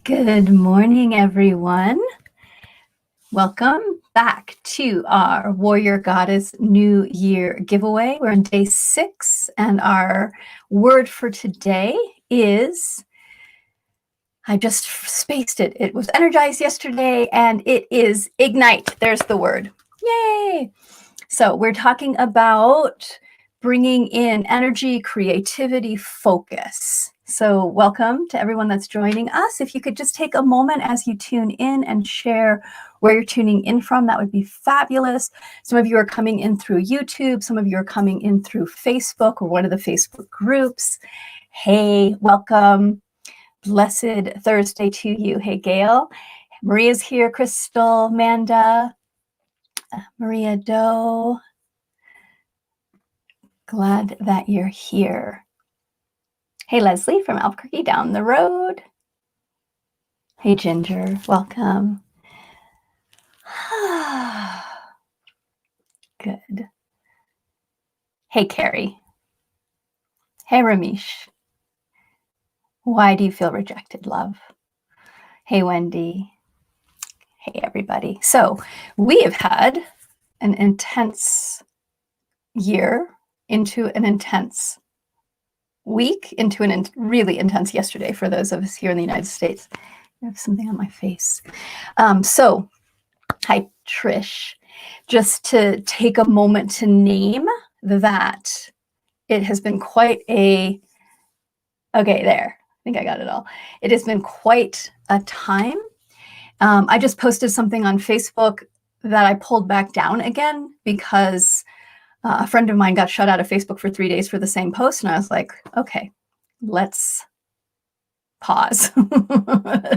Good morning, everyone. Welcome back to our Warrior Goddess New Year giveaway. We're on day 6, and our word for today is, I just spaced it. It was energized yesterday, and it is ignite. There's the word. Yay! So we're talking about bringing in energy, creativity, focus. So welcome to everyone that's joining us. If you could just take a moment as you tune in and share where you're tuning in from, that would be fabulous. Some of you are coming in through YouTube. Some of you are coming in through Facebook or one of the Facebook groups. Hey, welcome. Blessed Thursday to you. Hey, Gail. Maria's here. Crystal, Manda, Maria Doe. Glad that you're here. Hey, Leslie from Albuquerque down the road. Hey, Ginger, welcome. Good. Hey, Carrie. Hey, Ramesh. Why do you feel rejected, love? Hey, Wendy. Hey, everybody. So we have had an intense year into an intense week, into an really intense yesterday for those of us here in the United States. I have something on my face. So, hi, Trish. Just to take a moment to name that it has been quite a, okay, there. I think I got it all. It has been quite a time. I just posted something on Facebook that I pulled back down again because a friend of mine got shut out of Facebook for 3 days for the same post. And I was like, okay, let's pause.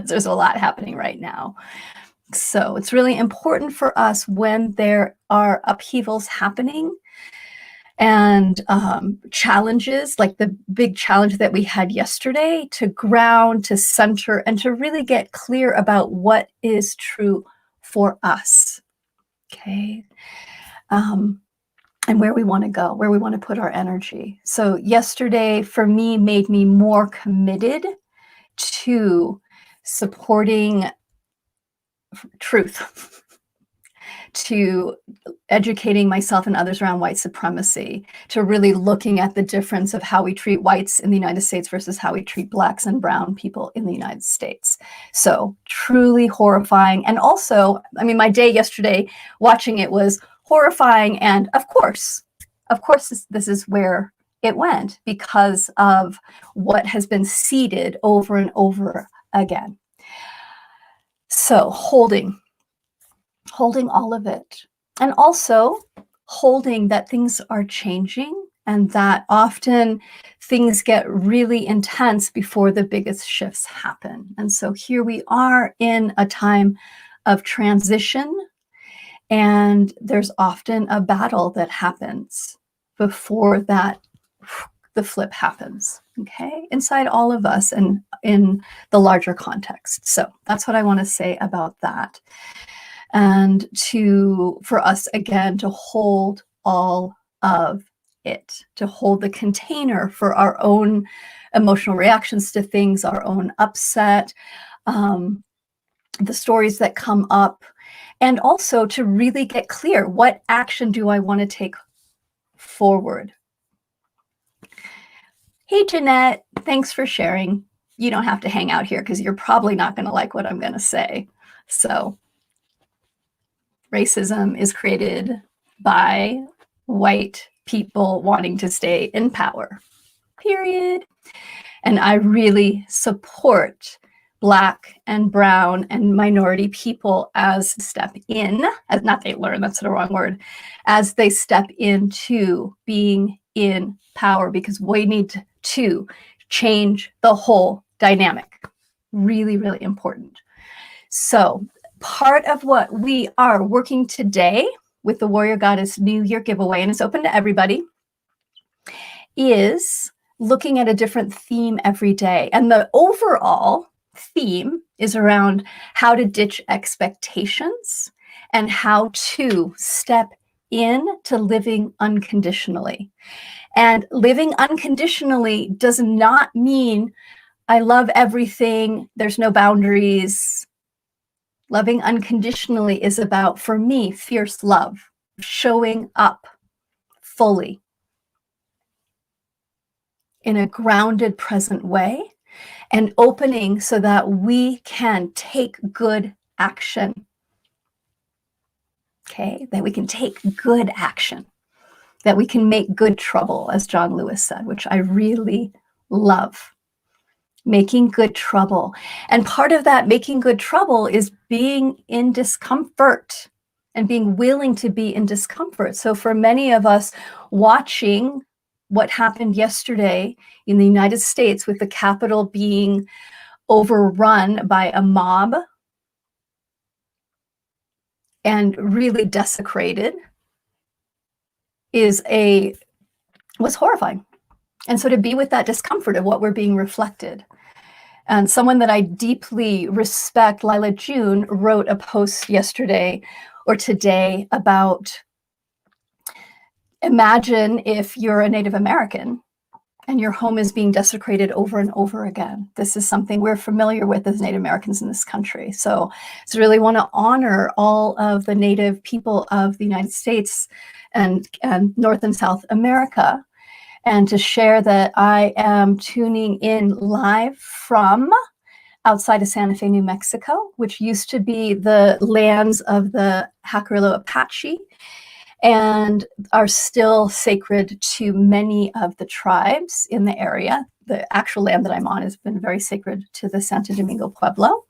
There's a lot happening right now. So it's really important for us when there are upheavals happening and challenges, like the big challenge that we had yesterday, to ground, to center, and to really get clear about what is true for us. Okay. And where we want to go, where we want to put our energy. So yesterday for me made me more committed to supporting truth, to educating myself and others around white supremacy, to really looking at the difference of how we treat whites in the United States versus how we treat blacks and brown people in the United States. So truly horrifying. And also, I mean, my day yesterday watching it was horrifying. And of course, this is where it went because of what has been seeded over and over again. So holding all of it, and also holding that things are changing and that often things get really intense before the biggest shifts happen. And so here we are in a time of transition, and there's often a battle that happens before that the flip happens, okay, inside all of us and in the larger context. So that's what I want to say about that. And for us, again, to hold all of it, to hold the container for our own emotional reactions to things, our own upset, the stories that come up, and also to really get clear, what action do I want to take forward? Hey, Jeanette, thanks for sharing. You don't have to hang out here because you're probably not going to like what I'm going to say. So racism is created by white people wanting to stay in power, period. And I really support Black and brown and minority people as step in, as not they learn, that's the wrong word, as they step into being in power, because we need to change the whole dynamic. Really, really important. So part of what we are working today with the Warrior Goddess New Year giveaway, and it's open to everybody, is looking at a different theme every day. And the overall theme is around how to ditch expectations and how to step in to living unconditionally. And living unconditionally does not mean I love everything. There's no boundaries. Loving unconditionally is about, for me, fierce love, showing up fully in a grounded, present way, and opening so that we can take good action. Okay, that we can take good action, that we can make good trouble, as John Lewis said, which I really love. Making good trouble. And part of that making good trouble is being in discomfort and being willing to be in discomfort. So for many of us, watching what happened yesterday in the United States with the Capitol being overrun by a mob and really desecrated was horrifying. And so to be with that discomfort of what we're being reflected. And someone that I deeply respect, Lila June, wrote a post yesterday or today about, imagine if you're a Native American and your home is being desecrated over and over again. This is something we're familiar with as Native Americans in this country. So I really want to honor all of the Native people of the United States and North and South America, and to share that I am tuning in live from outside of Santa Fe, New Mexico, which used to be the lands of the Hakarillo Apache and are still sacred to many of the tribes in the area. The actual land that I'm on has been very sacred to the Santo Domingo Pueblo.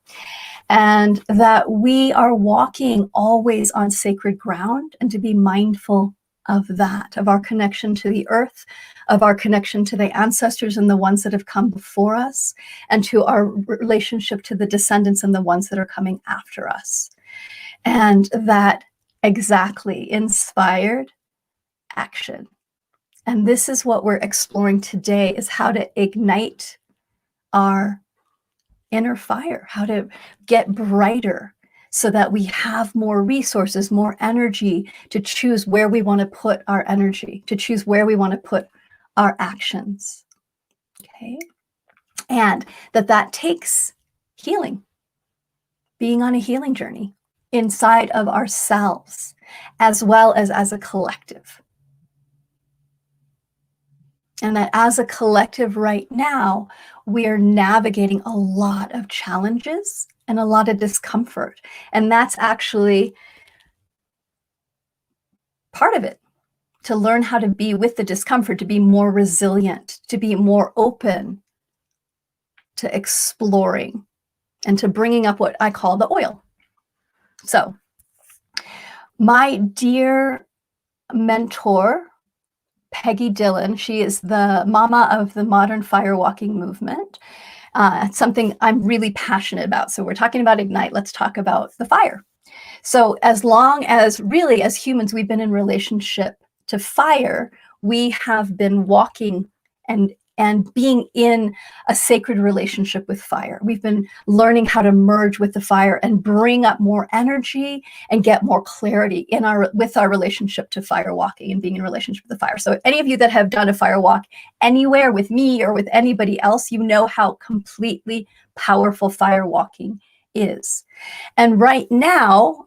And that we are walking always on sacred ground, and to be mindful of that, of our connection to the earth, of our connection to the ancestors and the ones that have come before us, and to our relationship to the descendants and the ones that are coming after us. And that exactly inspired action. And this is what we're exploring today, is how to ignite our inner fire, how to get brighter so that we have more resources, more energy to choose where we want to put our energy, to choose where we want to put our actions. Okay. And that takes healing, being on a healing journey inside of ourselves, as well as a collective. And that as a collective right now, we are navigating a lot of challenges and a lot of discomfort. And that's actually part of it, to learn how to be with the discomfort, to be more resilient, to be more open to exploring and to bringing up what I call the oil. So my dear mentor, Peggy Dillon, she is the mama of the modern firewalking movement. It's something I'm really passionate about. So we're talking about Ignite. Let's talk about the fire. So as long as, really, as humans, we've been in relationship to fire, we have been walking and being in a sacred relationship with fire. We've been learning how to merge with the fire and bring up more energy and get more clarity with our relationship to fire walking and being in relationship with the fire. So any of you that have done a fire walk anywhere with me or with anybody else, you know how completely powerful fire walking is. And right now,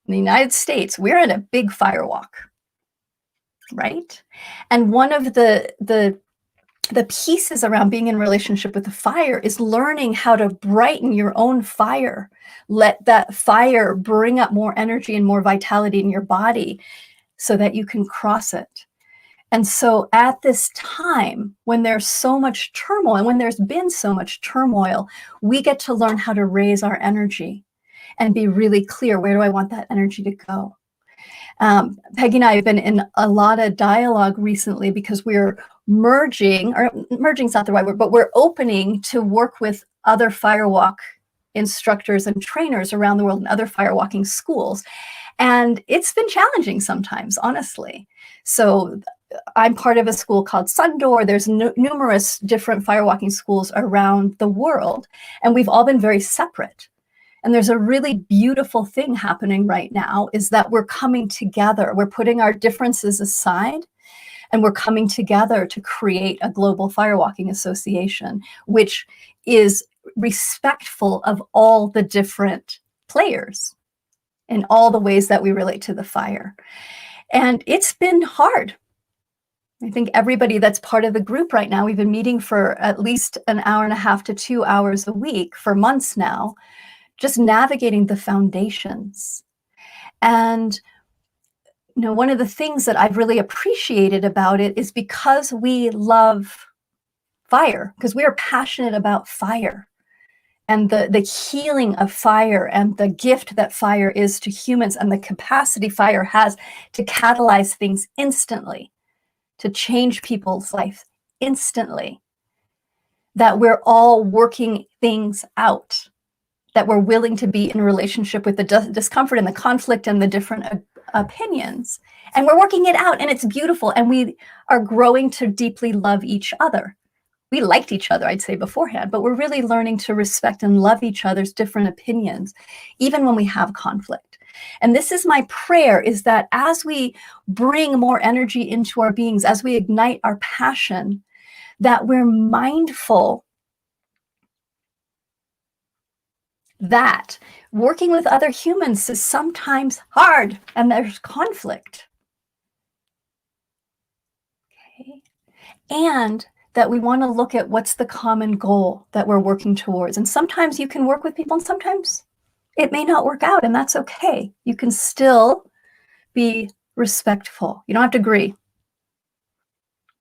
in the United States, we're in a big fire walk, right? And one of the pieces around being in relationship with the fire is learning how to brighten your own fire. Let that fire bring up more energy and more vitality in your body so that you can cross it. And so at this time, when there's so much turmoil, and when there's been so much turmoil, we get to learn how to raise our energy and be really clear, where do I want that energy to go? Peggy and I have been in a lot of dialogue recently because we're merging is not the right word, but we're opening to work with other firewalk instructors and trainers around the world and other firewalking schools. And it's been challenging sometimes, honestly. So I'm part of a school called Sundoor. There's numerous different firewalking schools around the world, and we've all been very separate. And there's a really beautiful thing happening right now, is that we're coming together. We're putting our differences aside, and we're coming together to create a global firewalking association, which is respectful of all the different players in all the ways that we relate to the fire. And it's been hard. I think everybody that's part of the group right now, we've been meeting for at least an hour and a half to 2 hours a week for months now, just navigating the foundations. And one of the things that I've really appreciated about it is because we love fire, because we are passionate about fire and the healing of fire and the gift that fire is to humans and the capacity fire has to catalyze things instantly, to change people's life instantly, that we're all working things out, that we're willing to be in a relationship with the discomfort and the conflict and the different opinions. And we're working it out, and it's beautiful, and we are growing to deeply love each other. We liked each other, I'd say, beforehand, but we're really learning to respect and love each other's different opinions, even when we have conflict. And this is my prayer, is that as we bring more energy into our beings, as we ignite our passion, that we're mindful that working with other humans is sometimes hard and there's conflict. Okay. And that we want to look at what's the common goal that we're working towards. And sometimes you can work with people and sometimes it may not work out, and that's okay. You can still be respectful. You don't have to agree.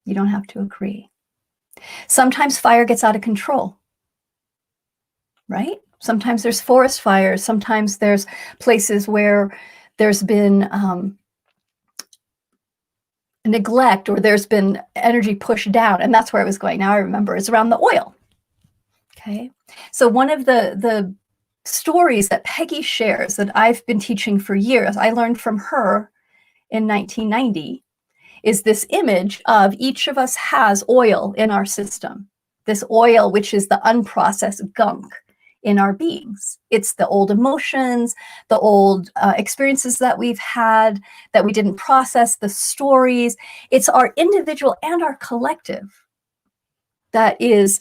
You don't have to agree. Sometimes fire gets out of control, right? Sometimes there's forest fires. Sometimes there's places where there's been neglect or there's been energy pushed down. And that's where I was going. Now I remember, it's around the oil. Okay. So one of the stories that Peggy shares that I've been teaching for years, I learned from her in 1990, is this image of each of us has oil in our system. This oil, which is the unprocessed gunk in our beings. It's the old emotions, the old experiences that we've had that we didn't process, the stories. It's our individual and our collective that is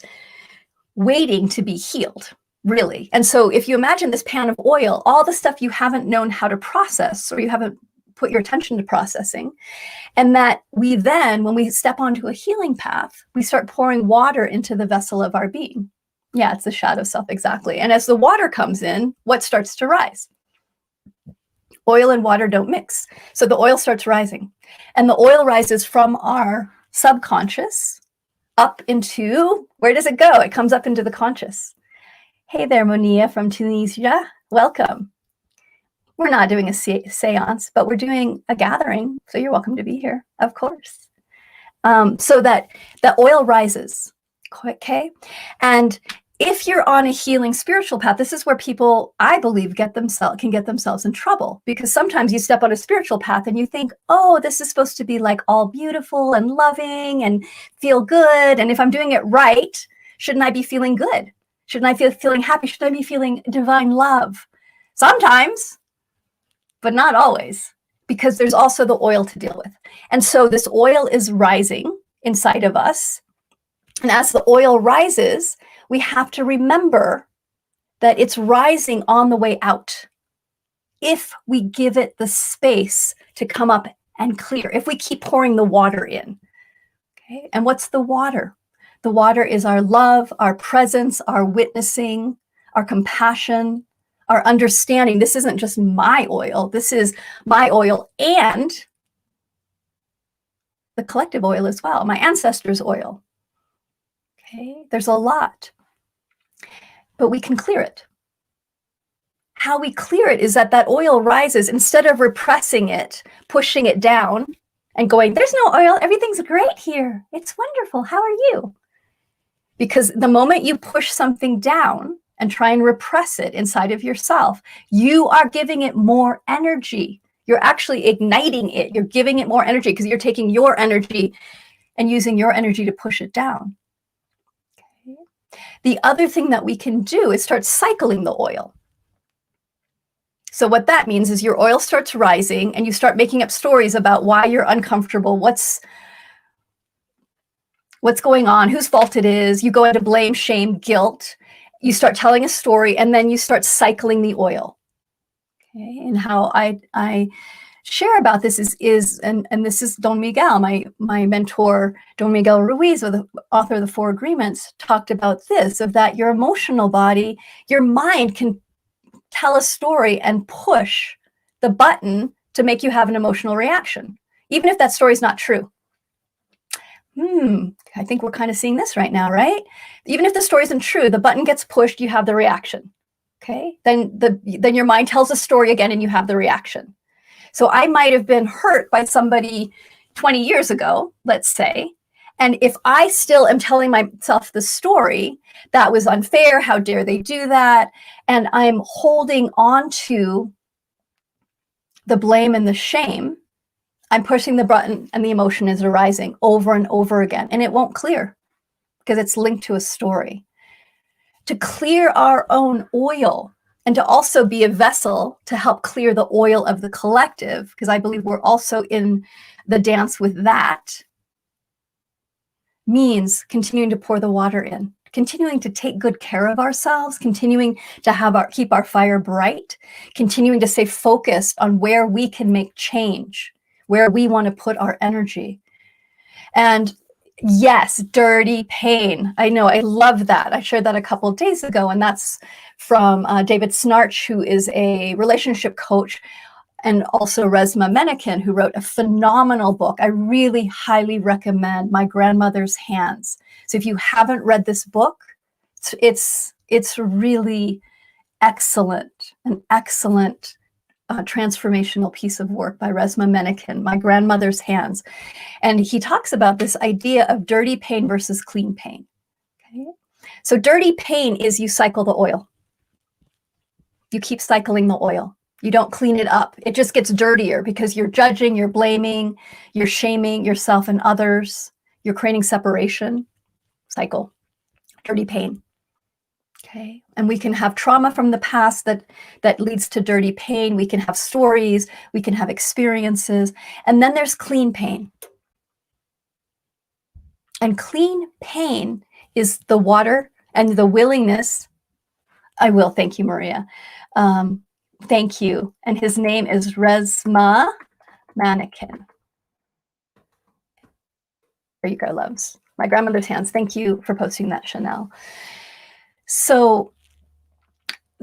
waiting to be healed, really. And so if you imagine this pan of oil, all the stuff you haven't known how to process or you haven't put your attention to processing, and that we then, when we step onto a healing path, we start pouring water into the vessel of our being. Yeah, it's the shadow self, exactly. And as the water comes in, what starts to rise? Oil and water don't mix. So the oil starts rising. And the oil rises from our subconscious up into, where does it go? It comes up into the conscious. Hey there, Monia from Tunisia. Welcome. We're not doing a seance, but we're doing a gathering. So you're welcome to be here, of course. So that the oil rises, okay? And if you're on a healing spiritual path, this is where people, I believe, can get themselves in trouble, because sometimes you step on a spiritual path and you think, oh, this is supposed to be like all beautiful and loving and feel good. And if I'm doing it right, shouldn't I be feeling good? Shouldn't I be feeling happy? Shouldn't I be feeling divine love? Sometimes, but not always, because there's also the oil to deal with. And so this oil is rising inside of us. And as the oil rises, we have to remember that it's rising on the way out. If we give it the space to come up and clear, if we keep pouring the water in. Okay? And what's the water? The water is our love, our presence, our witnessing, our compassion, our understanding. This isn't just my oil. This is my oil and the collective oil as well, my ancestors' oil. Okay, there's a lot, but we can clear it. How we clear it is that oil rises. Instead of repressing it, pushing it down and going, there's no oil, everything's great here, it's wonderful, how are you? Because the moment you push something down and try and repress it inside of yourself, you are giving it more energy. You're actually igniting it. You're giving it more energy because you're taking your energy and using your energy to push it down. Okay. The other thing that we can do is start cycling the oil. So what that means is your oil starts rising and you start making up stories about why you're uncomfortable, what's what's going on, whose fault it is. You go into blame, shame, guilt. You start telling a story, and then you start cycling the oil. Okay, and how I share about this is and this is Don Miguel, my mentor, Don Miguel Ruiz, or the author of the Four Agreements, talked about this, of that your emotional body, your mind can tell a story and push the button to make you have an emotional reaction, even if that story is not true. I think we're kind of seeing this right now, right? Even if the story isn't true, the button gets pushed, you have the reaction. Okay, then your mind tells a story again and you have the reaction. So I might have been hurt by somebody 20 years ago, let's say, and if I still am telling myself the story, that was unfair, how dare they do that, and I'm holding on to the blame and the shame, I'm pushing the button and the emotion is arising over and over again, and it won't clear because it's linked to a story. To clear our own oil and to also be a vessel to help clear the oil of the collective, because I believe we're also in the dance with that, means continuing to pour the water in, continuing to take good care of ourselves, continuing to keep our fire bright, continuing to stay focused on where we can make change, where we want to put our energy. And yes, dirty pain. I know, I love that. I shared that a couple of days ago, and that's from David Snarch, who is a relationship coach, and also Resmaa Menakem, who wrote a phenomenal book. I really highly recommend My Grandmother's Hands. So if you haven't read this book, it's really excellent, an excellent transformational piece of work by Resmaa Menakem, My Grandmother's Hands. And he talks about this idea of dirty pain versus clean pain. Okay? So dirty pain is you cycle the oil. You keep cycling the oil. You don't clean it up. It just gets dirtier because you're judging, you're blaming, you're shaming yourself and others. You're creating separation. Cycle. Dirty pain. Okay. And we can have trauma from the past that leads to dirty pain. We can have stories. We can have experiences. And then there's clean pain. And clean pain is the water and the willingness. I will. Thank you, Maria. Thank you. And his name is Resmaa Menakem. There you go, loves. My Grandmother's Hands. Thank you for posting that, Chanel. So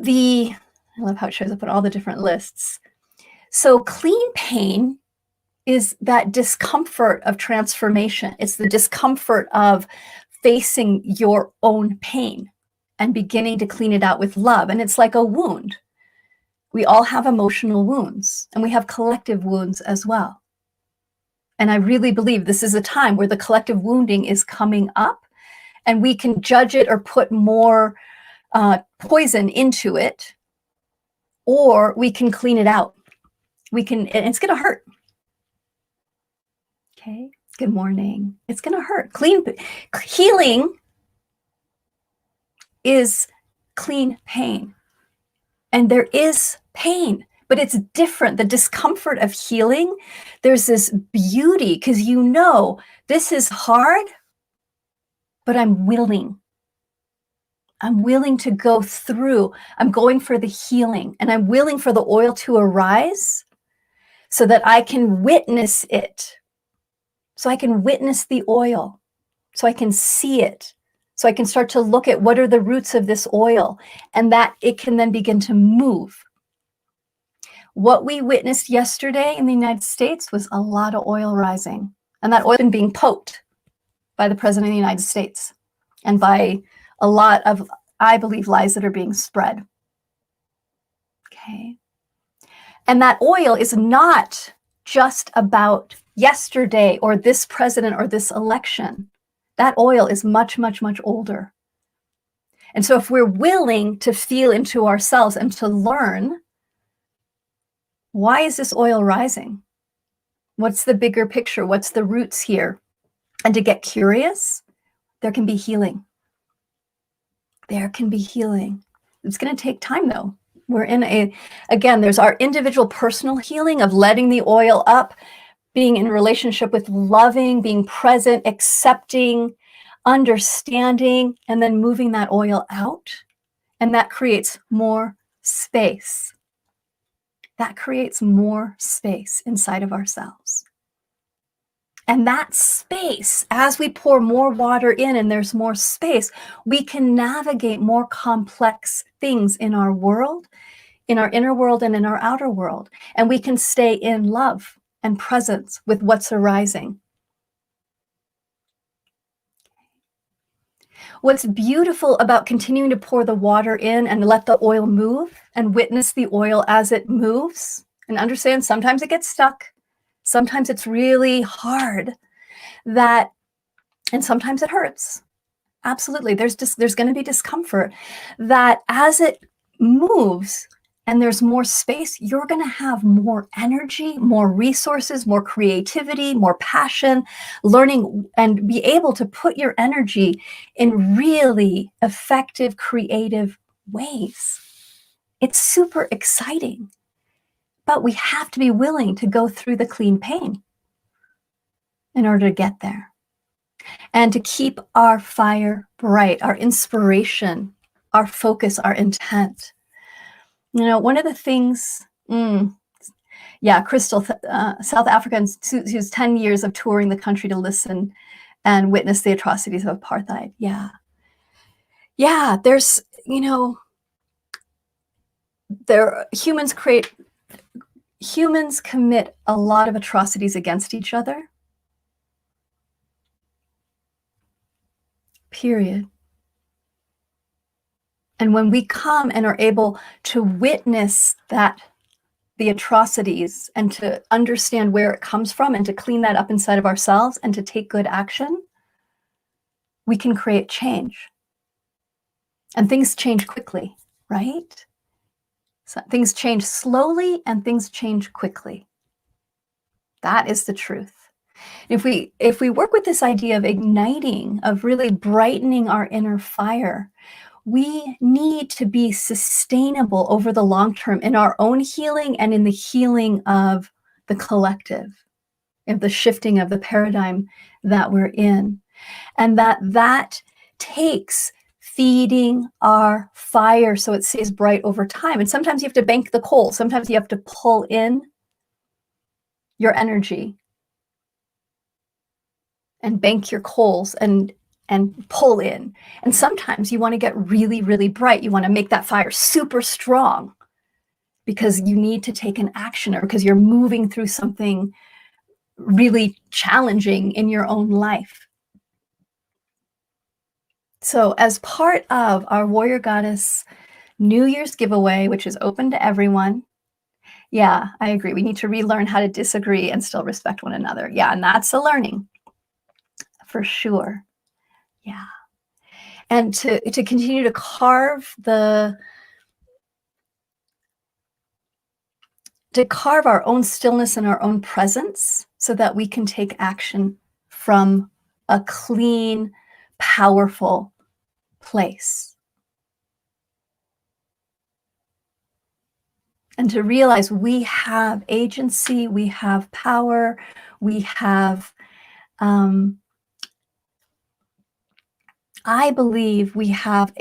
I love how it shows up on all the different lists. So clean pain is that discomfort of transformation. It's the discomfort of facing your own pain and beginning to clean it out with love. And it's like a wound. We all have emotional wounds, and we have collective wounds as well. And I really believe this is a time where the collective wounding is coming up, and we can judge it or put more poison into it, or we can clean it out. And it's going to hurt. Okay. Good morning. It's going to hurt. Healing is clean pain. And there is pain, but it's different. The discomfort of healing, there's this beauty because you know this is hard, but I'm willing. I'm willing to go through. I'm going for the healing, and I'm willing for the oil to arise so that I can witness it. So I can witness the oil, so I can see it. So I can start to look at what are the roots of this oil, and that it can then begin to move. What we witnessed yesterday in the United States was a lot of oil rising, and that oil has been being poked by the President of the United States and by a lot of, I believe, lies that are being spread. Okay. And that oil is not just about yesterday or this president or this election. That oil is much, much, much older. And so if we're willing to feel into ourselves and to learn, why is this oil rising? What's the bigger picture? What's the roots here? And to get curious, there can be healing. There can be healing. It's going to take time, though. We're again, there's our individual personal healing of letting the oil up, being in relationship with loving, being present, accepting, understanding, and then moving that oil out, and that creates more space. That creates more space inside of ourselves. And that space, as we pour more water in and there's more space, we can navigate more complex things in our world, in our inner world and in our outer world. And we can stay in love and presence with what's arising. What's beautiful about continuing to pour the water in and let the oil move and witness the oil as it moves, and understand sometimes it gets stuck, sometimes it's really hard, that, and sometimes it hurts. Absolutely, there's going to be discomfort. That as it moves and there's more space, you're going to have more energy, more resources, more creativity, more passion, learning, and be able to put your energy in really effective, creative ways. It's super exciting, but we have to be willing to go through the clean pain in order to get there. And to keep our fire bright, our inspiration, our focus, our intent. You know, one of the things, Crystal, South African, who's 10 years of touring the country to listen and witness the atrocities of apartheid. Yeah, there's, humans commit a lot of atrocities against each other. Period. And when we come and are able to witness that, the atrocities, and to understand where it comes from and to clean that up inside of ourselves and to take good action, we can create change. And things change quickly, right? So things change slowly and things change quickly. That is the truth. If we work with this idea of igniting, of really brightening our inner fire, we need to be sustainable over the long term in our own healing and in the healing of the collective, of the shifting of the paradigm that we're in. And that takes feeding our fire so it stays bright over time. And sometimes you have to bank the coal. Sometimes you have to pull in your energy and bank your coals and pull in. And sometimes you want to get really, really bright. You want to make that fire super strong because you need to take an action, or because you're moving through something really challenging in your own life. So as part of our Warrior Goddess New Year's giveaway, which is open to everyone, yeah, I agree. We need to relearn how to disagree and still respect one another. Yeah, and that's a learning for sure. Yeah. And to continue to carve our own stillness and our own presence so that we can take action from a clean, powerful place. And to realize we have agency, we have power, we have, I believe we have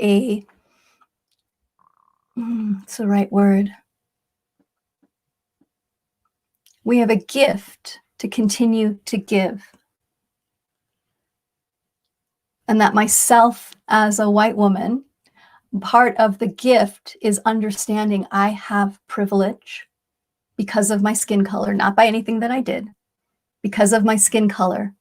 what's the right word? We have a gift to continue to give. And that myself as a white woman, part of the gift is understanding I have privilege because of my skin color, not by anything that I did, because of my skin color.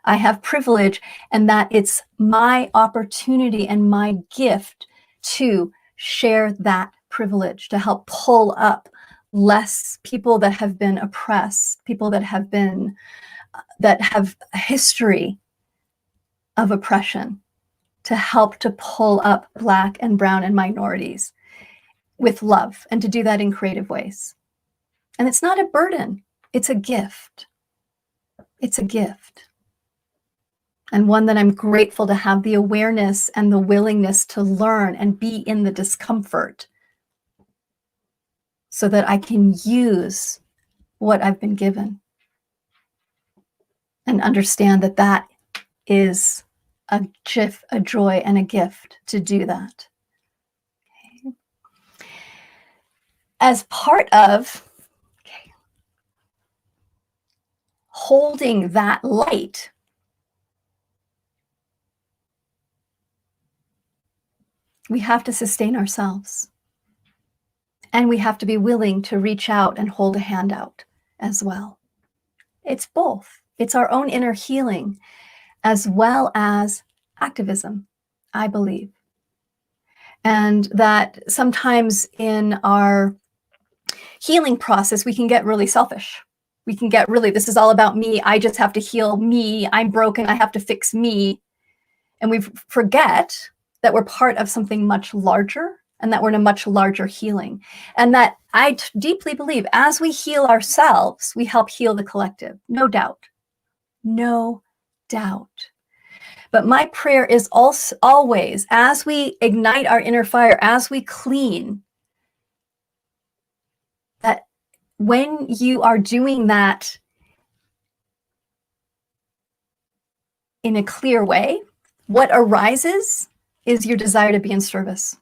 I have privilege, and that it's my opportunity and my gift to share that privilege, to help pull up less people that have been oppressed, people that have a history of oppression, to help to pull up Black and brown and minorities with love, and to do that in creative ways. And it's not a burden, it's a gift. It's a gift. And one that I'm grateful to have the awareness and the willingness to learn and be in the discomfort so that I can use what I've been given and understand that that is a joy, and a gift to do that. Okay. As part of holding that light, we have to sustain ourselves. And we have to be willing to reach out and hold a hand out as well. It's both. It's our own inner healing as well as activism, I believe. And that sometimes in our healing process, we can get really selfish. We can get really, this is all about me. I just have to heal me. I'm broken. I have to fix me. And we forget that we're part of something much larger and that we're in a much larger healing. And that I deeply believe as we heal ourselves, we help heal the collective. No doubt. No doubt. But my prayer is also always, as we ignite our inner fire, as we clean, that when you are doing that in a clear way, what arises is your desire to be in service.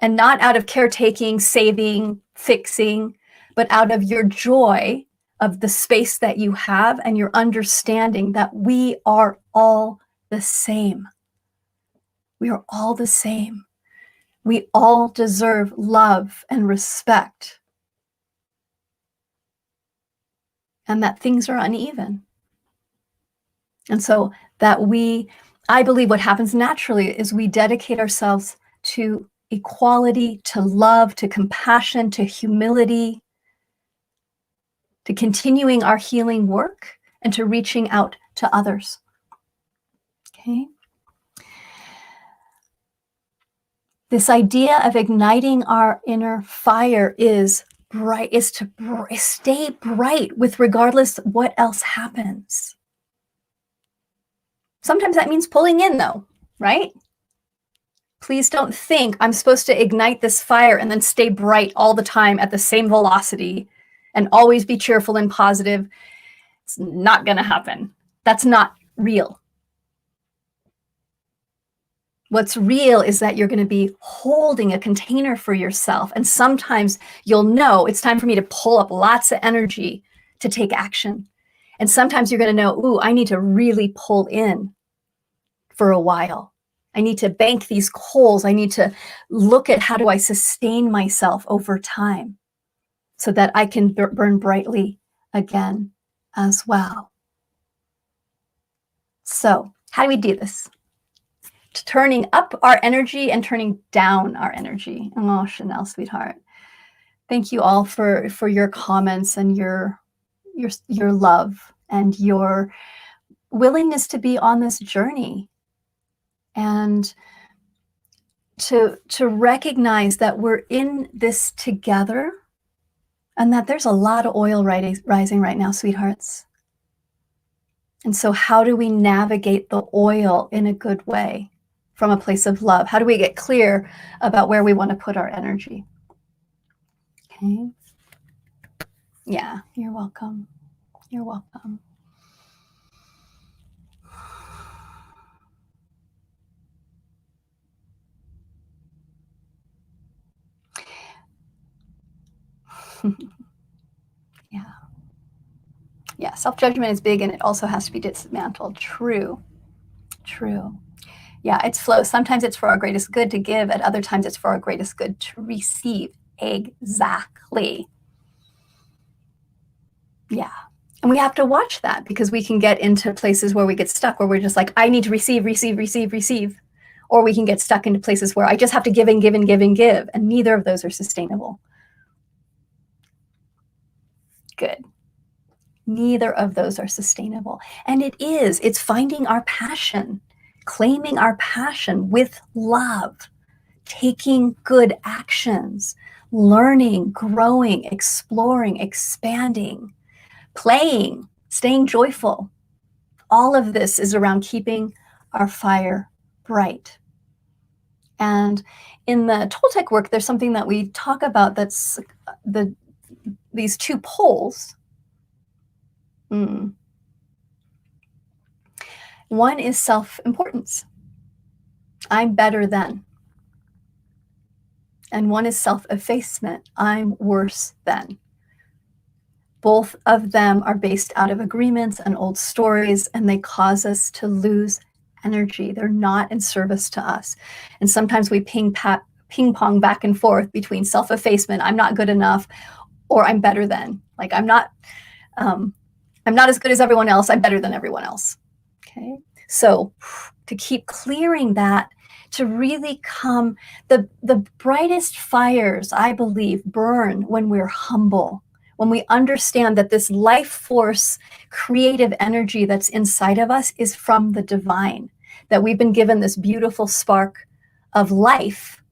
And not out of caretaking, saving, fixing, but out of your joy of the space that you have and your understanding that we are all the same. We are all the same. We all deserve love and respect. And that things are uneven. And so that I believe what happens naturally is we dedicate ourselves to equality, to love, to compassion, to humility, to continuing our healing work, and to reaching out to others. Okay. This idea of igniting our inner fire is to stay bright with regardless what else happens. Sometimes that means pulling in though, right? Please don't think I'm supposed to ignite this fire and then stay bright all the time at the same velocity and always be cheerful and positive. It's not going to happen. That's not real. What's real is that you're going to be holding a container for yourself. And sometimes you'll know it's time for me to pull up lots of energy to take action. And sometimes you're going to know, ooh, I need to really pull in for a while. I need to bank these coals. I need to look at how do I sustain myself over time so that I can burn brightly again as well. So how do we do this? Turning up our energy and turning down our energy. Oh, Chanel, sweetheart. Thank you all for your comments and your love and your willingness to be on this journey and to recognize that we're in this together and that there's a lot of oil rising right now, sweethearts. And so how do we navigate the oil in a good way from a place of love? How do we get clear about where we want to put our energy? Okay. Yeah, you're welcome. You're welcome. Yeah. Yeah, self-judgment is big and it also has to be dismantled. True. True. Yeah, it's flow. Sometimes it's for our greatest good to give. At other times it's for our greatest good to receive. Exactly. Yeah. And we have to watch that because we can get into places where we get stuck, where we're just like, I need to receive, receive, receive, receive. Or we can get stuck into places where I just have to give and give and give and give. And neither of those are sustainable. Good. Neither of those are sustainable. And it's finding our passion, claiming our passion with love, taking good actions, learning, growing, exploring, expanding, playing, staying joyful. All of this is around keeping our fire bright. And in the Toltec work, there's something that we talk about that's these two poles. One is self-importance. I'm better than. And one is self-effacement. I'm worse than. Both of them are based out of agreements and old stories, and they cause us to lose energy. They're not in service to us. And sometimes we ping pong back and forth between self-effacement, I'm not good enough, or I'm better than. Like I'm not as good as everyone else, I'm better than everyone else. Okay. So to keep clearing that, to really come, the brightest fires, I believe, burn when we're humble, when we understand that this life force, creative energy that's inside of us is from the divine, that we've been given this beautiful spark of life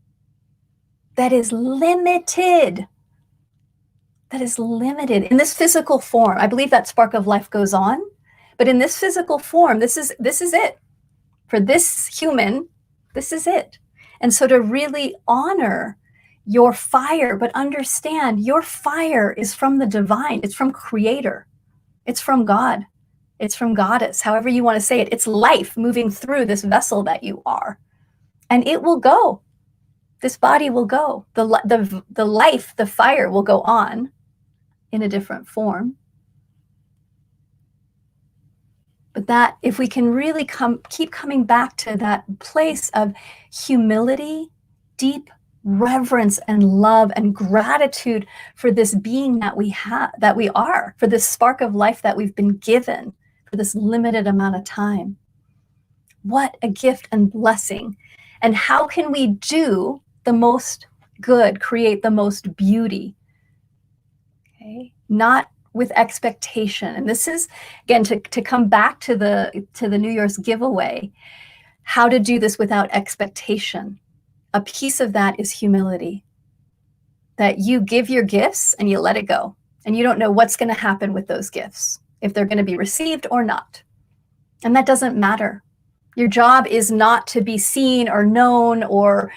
that is limited. That is limited in this physical form. I believe that spark of life goes on, but in this physical form, this is it. For this human, this is it. And so to really honor your fire, but understand your fire is from the divine. It's from Creator. It's from God. It's from Goddess, however you want to say it. It's life moving through this vessel that you are. And it will go. This body will go. The life, the fire will go on in a different form. But that if we can really keep coming back to that place of humility, deep reverence and love and gratitude for this being that we have, that we are, for this spark of life that we've been given for this limited amount of time. What a gift and blessing. And how can we do the most good, create the most beauty? Okay, not with expectation. And this is, again, to come back to the New Year's giveaway, how to do this without expectation. A piece of that is humility, that you give your gifts and you let it go. And you don't know what's going to happen with those gifts, if they're going to be received or not. And that doesn't matter. Your job is not to be seen or known or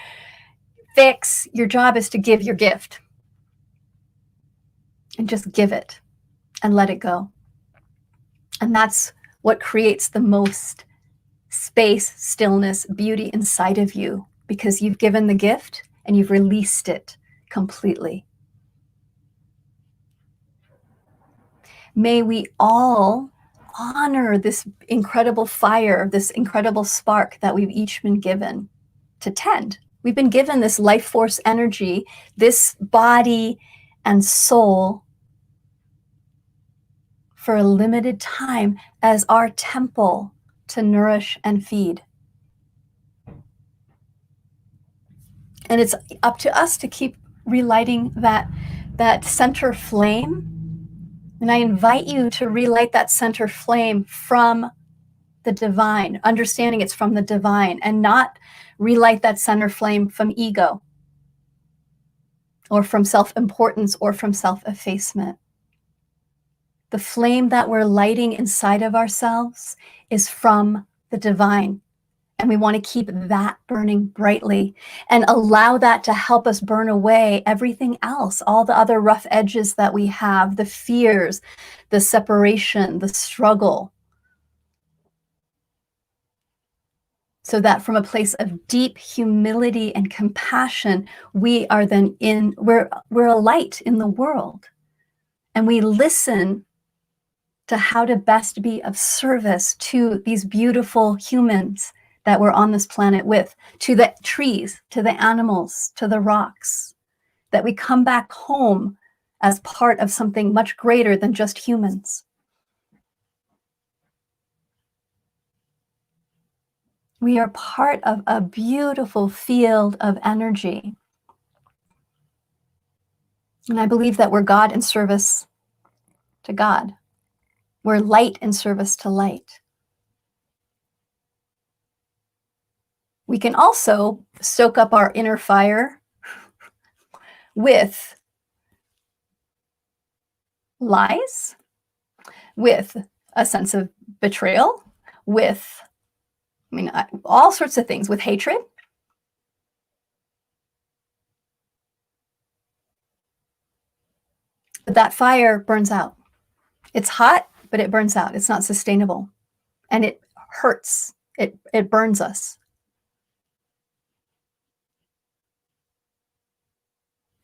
fix. Your job is to give your gift and just give it and let it go. And that's what creates the most space, stillness, beauty inside of you, because you've given the gift and you've released it completely. May we all honor this incredible fire, this incredible spark that we've each been given to tend. We've been given this life force energy, this body and soul for a limited time as our temple to nourish and feed. And it's up to us to keep relighting that center flame. And I invite you to relight that center flame from the divine, understanding it's from the divine, and not relight that center flame from ego or from self-importance or from self-effacement. The flame that we're lighting inside of ourselves is from the divine. And we want to keep that burning brightly and allow that to help us burn away everything else, all the other rough edges that we have, the fears, the separation, the struggle. So that from a place of deep humility and compassion, we are then we're a light in the world. And we listen to how to best be of service to these beautiful humans that we're on this planet with, to the trees, to the animals, to the rocks, that we come back home as part of something much greater than just humans. We are part of a beautiful field of energy. And I believe that we're God in service to God. We're light in service to light. We can also stoke up our inner fire with lies, with a sense of betrayal, with, all sorts of things, with hatred. But that fire burns out. It's hot, but it burns out. It's not sustainable. And it hurts. It burns us.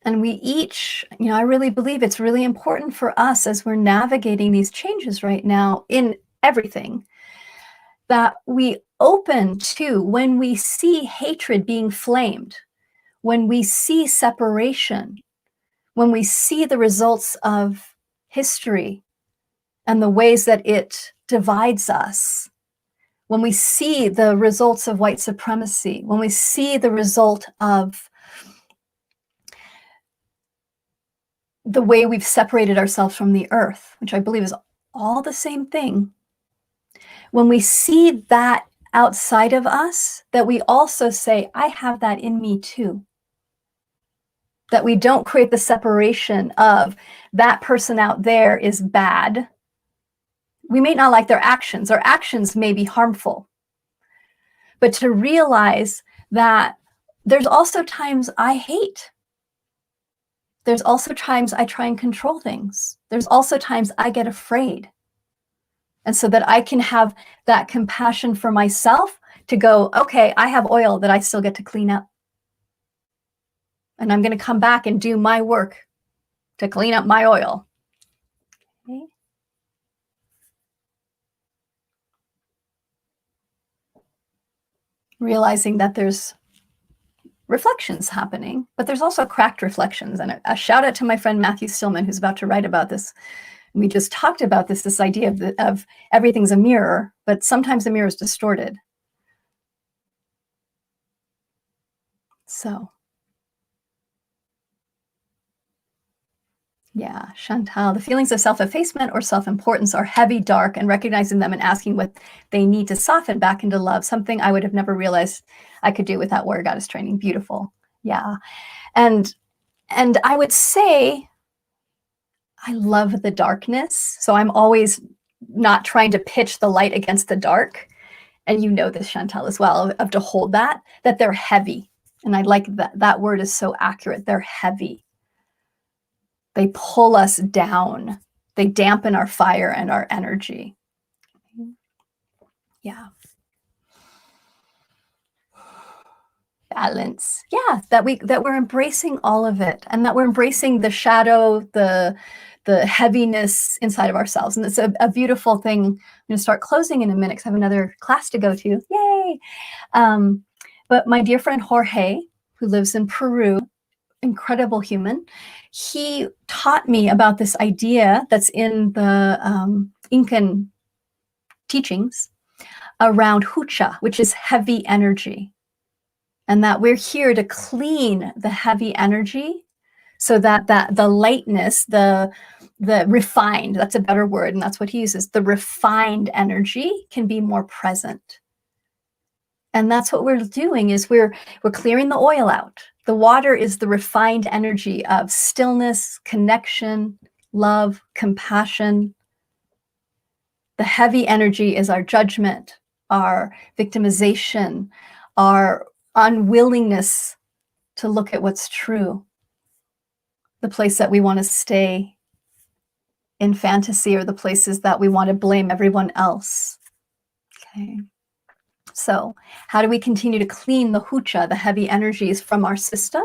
And we each, I really believe it's really important for us as we're navigating these changes right now in everything, that we open to when we see hatred being flamed, when we see separation, when we see the results of history and the ways that it divides us, when we see the results of white supremacy, when we see the result of the way we've separated ourselves from the earth, which I believe is all the same thing. When we see that outside of us, that we also say, I have that in me too. That we don't create the separation of that person out there is bad. We may not like their actions. Their actions may be harmful. But to realize that there's also times I hate. There's also times I try and control things. There's also times I get afraid. And so that I can have that compassion for myself to go, okay, I have oil that I still get to clean up. And I'm going to come back and do my work to clean up my oil. Okay. Realizing that there's reflections happening, but there's also cracked reflections. And a shout out to my friend Matthew Stillman, who's about to write about this. We just talked about this idea of everything's a mirror, but sometimes the mirror is distorted. So, yeah, Chantal, the feelings of self-effacement or self-importance are heavy, dark, and recognizing them and asking what they need to soften back into love, something I would have never realized I could do without warrior goddess training. Beautiful. Yeah. And I would say I love the darkness. So I'm always not trying to pitch the light against the dark. And you know this, Chantal, as well, of to hold that they're heavy. And I like that word is so accurate. They're heavy. They pull us down. They dampen our fire and our energy. Yeah. Balance. Yeah, that we're embracing all of it, and that we're embracing the shadow, the heaviness inside of ourselves. And it's a beautiful thing. I'm going to start closing in a minute because I have another class to go to. Yay! But my dear friend Jorge, who lives in Peru, incredible human, he taught me about this idea that's in the Incan teachings around hucha, which is heavy energy. And that we're here to clean the heavy energy so that the lightness, the refined, that's a better word, and that's what he uses, the refined energy can be more present. And that's what we're doing, is we're clearing the oil out. The water is the refined energy of stillness, connection, love, compassion. The heavy energy is our judgment, our victimization, our unwillingness to look at what's true, the place that we want to stay in fantasy, or the places that we want to blame everyone else. Okay. So how do we continue to clean the hucha, the heavy energies, from our system?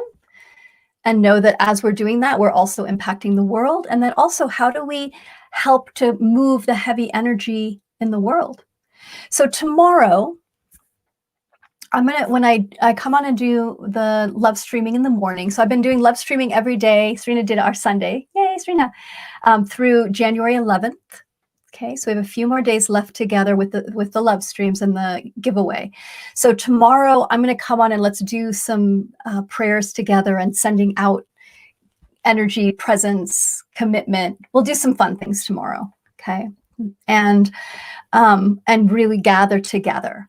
And know that as we're doing that, we're also impacting the world. And then also, how do we help to move the heavy energy in the world? So tomorrow, when I come on and do the love streaming in the morning. So I've been doing love streaming every day. Serena did our Sunday. Yay, Serena. Through January 11th. Okay, so we have a few more days left together with the love streams and the giveaway. So tomorrow I'm going to come on and let's do some prayers together and sending out energy, presence, commitment. We'll do some fun things tomorrow. Okay, and really gather together.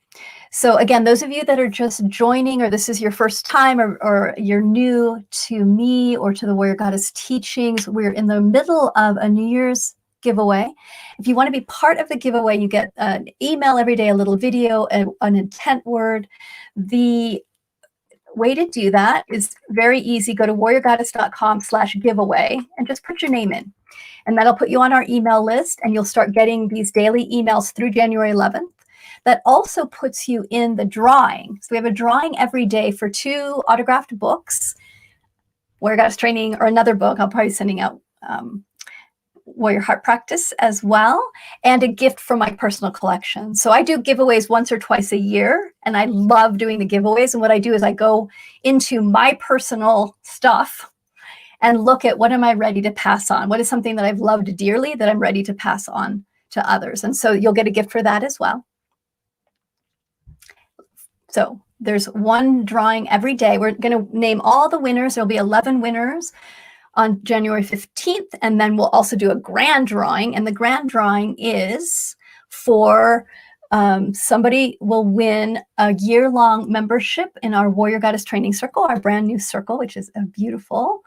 So again, those of you that are just joining, or this is your first time, or you're new to me or to the Warrior Goddess teachings, we're in the middle of a New Year's giveaway. If you want to be part of the giveaway, you get an email every day, a little video, an intent word. The way to do that is very easy. Go to warriorgoddess.com/giveaway and just put your name in. And that'll put you on our email list, and you'll start getting these daily emails through January 11th. that also puts you in the drawing. So we have a drawing every day for 2 autographed books, Warrior Goddess Training, or another book. I'll probably be sending out Warrior Heart Practice as well, and a gift from my personal collection. So I do giveaways once or twice a year, and I love doing the giveaways. And what I do is I go into my personal stuff and look at what am I ready to pass on? What is something that I've loved dearly that I'm ready to pass on to others? And so you'll get a gift for that as well. So there's one drawing every day. We're going to name all the winners. There'll be 11 winners on January 15th. And then we'll also do a grand drawing. And the grand drawing is for somebody will win a year-long membership in our Warrior Goddess Training Circle, our brand new circle, which is beautiful,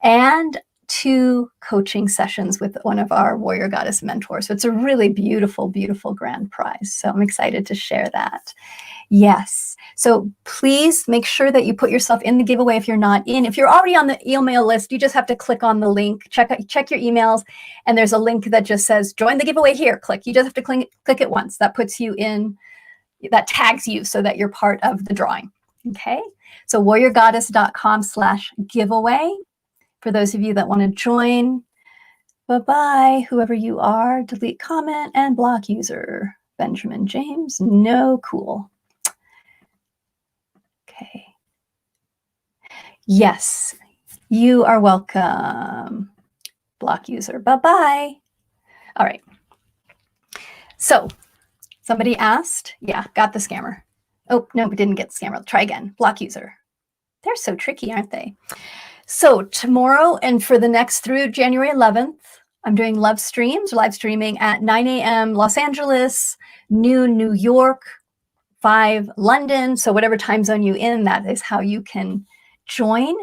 and 2 coaching sessions with one of our Warrior Goddess mentors. So it's a really beautiful, beautiful grand prize. So I'm excited to share that. Yes. So please make sure that you put yourself in the giveaway if you're not in. If you're already on the email list, you just have to click on the link, check your emails, and there's a link that just says, join the giveaway here. Click. You just have to click it once. That puts you in, that tags you so that you're part of the drawing. Okay. So warriorgoddess.com/giveaway. For those of you that want to join, bye-bye, whoever you are, delete comment and block user. Benjamin James, no cool. Okay. Yes, you are welcome. Block user, bye-bye. All right. So somebody asked, yeah, got the scammer. Oh, no, we didn't get the scammer. Try again, block user. They're so tricky, aren't they? So tomorrow and for the next through January 11th, I'm doing live streaming at 9 a.m. Los Angeles, noon New York, 5 London. So whatever time zone you're in, that is how you can join.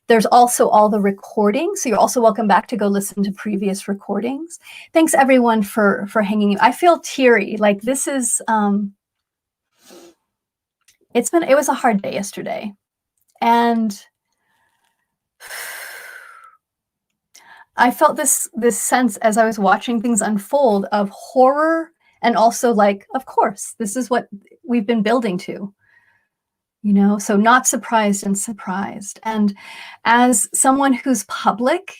There's also all the recordings. So you're also welcome back to go listen to previous recordings. Thanks everyone for hanging. I feel teary. Like this is, it was a hard day yesterday. And I felt this sense as I was watching things unfold of horror, and also like, of course, this is what we've been building to, you know, so not surprised and surprised. And as someone who's public,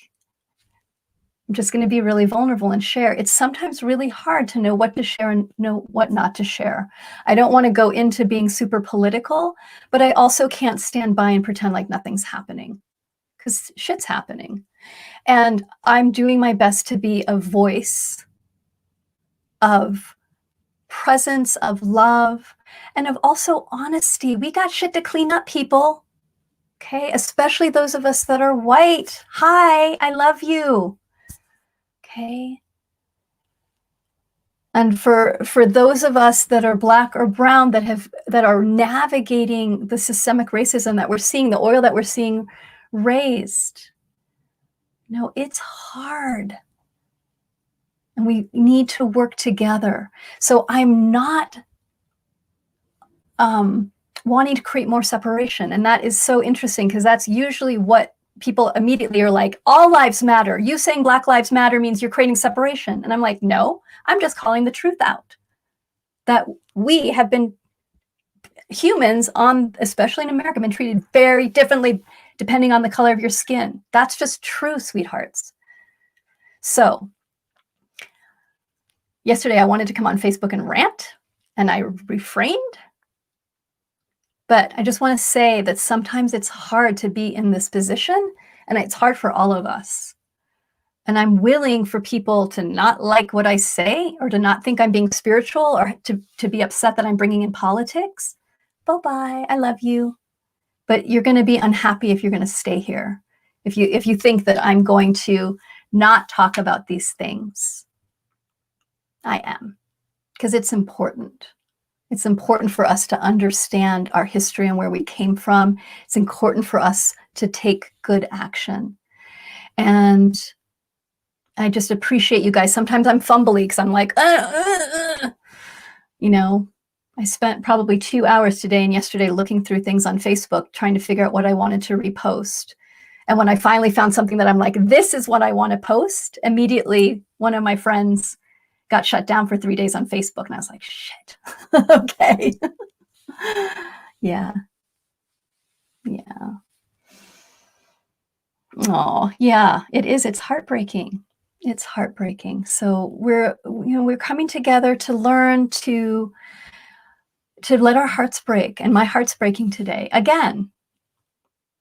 I'm just going to be really vulnerable and share. It's sometimes really hard to know what to share and know what not to share. I don't want to go into being super political, but I also can't stand by and pretend like nothing's happening, because shit's happening. And I'm doing my best to be a voice of presence, of love, and of also honesty. We got shit to clean up, people. Okay, especially those of us that are white. Hi, I love you. Okay. And for those of us that are Black or brown that are navigating the systemic racism that we're seeing, the oil that we're seeing raised. No, it's hard. And we need to work together. So I'm not wanting to create more separation. And that is so interesting, because that's usually what people immediately are like, all lives matter. You saying Black Lives Matter means you're creating separation. And I'm like, no, I'm just calling the truth out. That we have been, humans especially in America, been treated very differently depending on the color of your skin. That's just true, sweethearts. So yesterday I wanted to come on Facebook and rant, and I refrained. But I just want to say that sometimes it's hard to be in this position, and it's hard for all of us. And I'm willing for people to not like what I say, or to not think I'm being spiritual, or to be upset that I'm bringing in politics. Bye-bye, I love you. But you're going to be unhappy if you're going to stay here. If you think that I'm going to not talk about these things. I am, because it's important. It's important for us to understand our history and where we came from. It's important for us to take good action. And I just appreciate you guys. Sometimes I'm fumbly because I'm like, you know, I spent probably 2 hours today and yesterday looking through things on Facebook, trying to figure out what I wanted to repost. And when I finally found something that I'm like, this is what I want to post, immediately one of my friends got shut down for 3 days on Facebook, and I was like, "Shit." Okay. Yeah, yeah. Oh, yeah, it is, it's heartbreaking. It's heartbreaking. So we're coming together to learn to let our hearts break, and my heart's breaking today, again,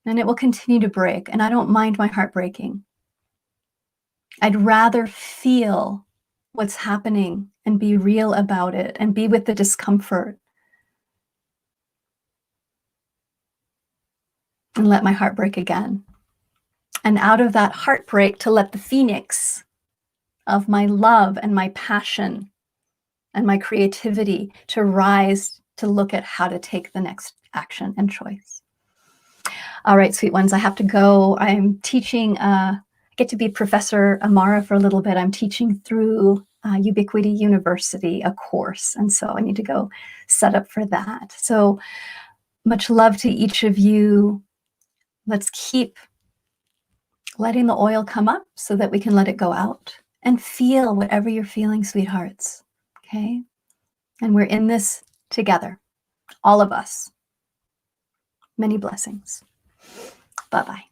and it will continue to break, and I don't mind my heart breaking. I'd rather feel what's happening and be real about it and be with the discomfort and let my heart break again. And out of that heartbreak, to let the phoenix of my love and my passion and my creativity to rise to look at how to take the next action and choice. All right, sweet ones, I have to go. I'm teaching, I get to be Professor Amara for a little bit. I'm teaching through Ubiquity University, a course. And so I need to go set up for that. So much love to each of you. Let's keep letting the oil come up so that we can let it go out and feel whatever you're feeling, sweethearts. Okay? And we're in this together, all of us. Many blessings. Bye-bye.